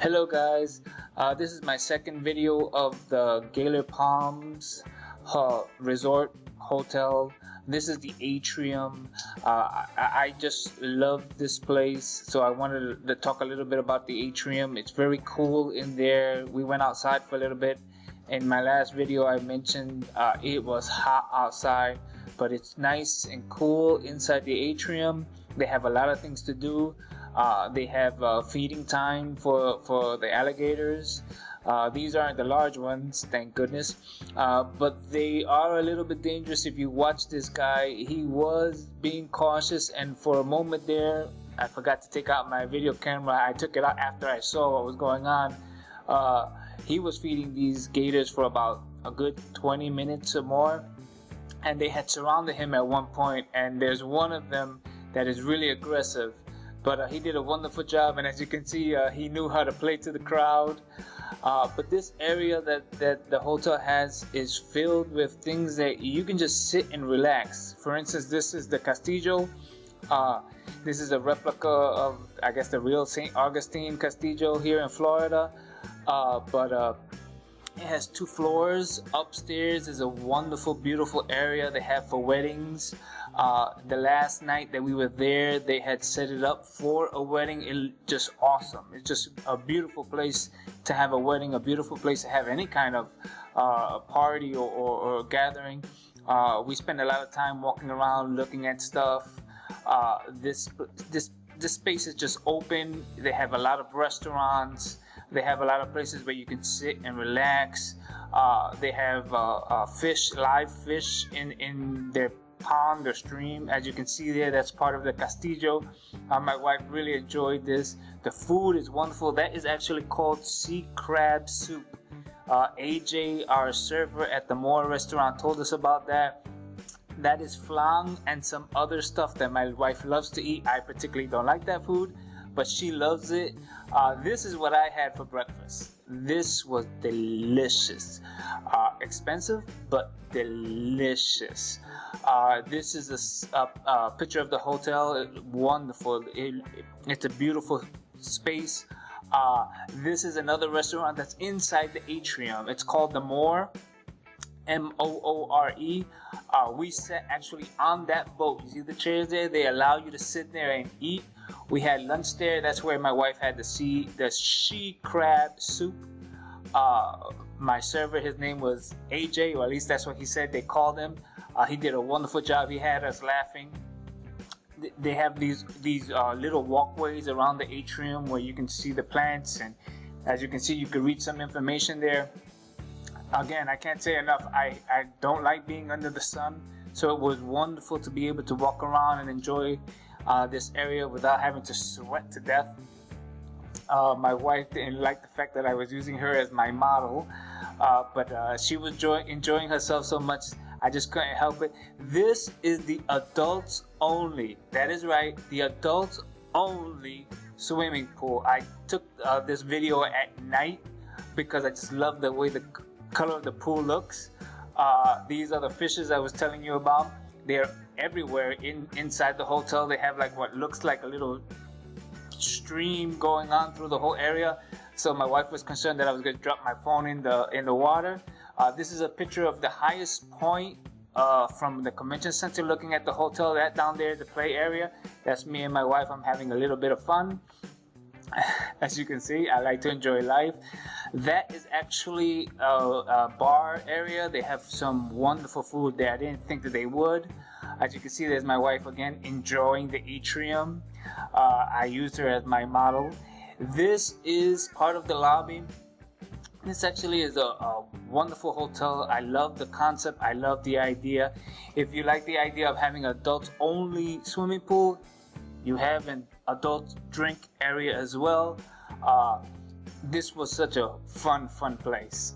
Hello guys, this is my second video of the Gaylord Palms Resort Hotel. This is the atrium. I just love this place, so I wanted to talk a little bit about the atrium. It's very cool in there. We went outside for a little bit. In my last video I mentioned it was hot outside, but it's nice and cool inside the atrium. They have a lot of things to do. They have feeding time for the alligators. These aren't the large ones, thank goodness, but they are a little bit dangerous. If you watch this guy, he was being cautious, and for a moment there I forgot to take out my video camera. I took it out after I saw what was going on. He was feeding these gators for about a good 20 minutes or more, and they had surrounded him at one point, and there's one of them that is really aggressive, but he did a wonderful job, and as you can see, he knew how to play to the crowd. But this area that the hotel has is filled with things that you can just sit and relax. For instance, this is the Castillo. This is a replica of, I guess, the real St. Augustine Castillo here in Florida. It has 2 floors. Upstairs is a wonderful, beautiful area they have for weddings. The last night that we were there, they had set it up for a wedding. It's just awesome. It's just a beautiful place to have a wedding, a beautiful place to have any kind of party or gathering. We spend a lot of time walking around looking at stuff. This space is just open. They have a lot of restaurants. They have a lot of places where you can sit and relax. They have live fish in their pond or stream. As you can see there, that's part of the Castillo. My wife really enjoyed this. The food is wonderful. That is actually called sea crab soup. AJ, our server at the Moore restaurant, told us about that. That is flan and some other stuff that my wife loves to eat. I particularly don't like that food, but she loves it. This is what I had for breakfast. This was delicious. Expensive, but delicious. This is a picture of the hotel. Wonderful. It's a beautiful space. This is another restaurant that's inside the atrium. It's called the Moore. Moore. We sat actually on that boat. You see the chairs there? They allow you to sit there and eat. We had lunch there. That's where my wife had the sea crab soup. My server, his name was AJ, or at least that's what he said they called him. He did a wonderful job. He had us laughing. They have these little walkways around the atrium where you can see the plants, and as you can see, you can read some information there. Again, I can't say enough. I don't like being under the sun, so it was wonderful to be able to walk around and enjoy this area without having to sweat to death. My wife didn't like the fact that I was using her as my model, but she was enjoying herself so much, I just couldn't help it. This is the adults only. That is right, the adults only swimming pool. I took this video at night because I just love the way the color of the pool looks. These are the fishes I was telling you about. They're everywhere inside the hotel. They have like what looks like a little stream going on through the whole area. So my wife was concerned that I was going to drop my phone in the water. This is a picture of the highest point from the convention center looking at the hotel. That down there, the play area, that's me and my wife. I'm having a little bit of fun. As you can see, I like to enjoy life. That is actually a bar area. They have some wonderful food there. I didn't think that they would. As you can see, there's my wife again enjoying the atrium. I used her as my model. This is part of the lobby. This actually is a wonderful hotel. I love the concept. I love the idea. If you like the idea of having adults only swimming pool, you have an adult drink area as well. This was such a fun place.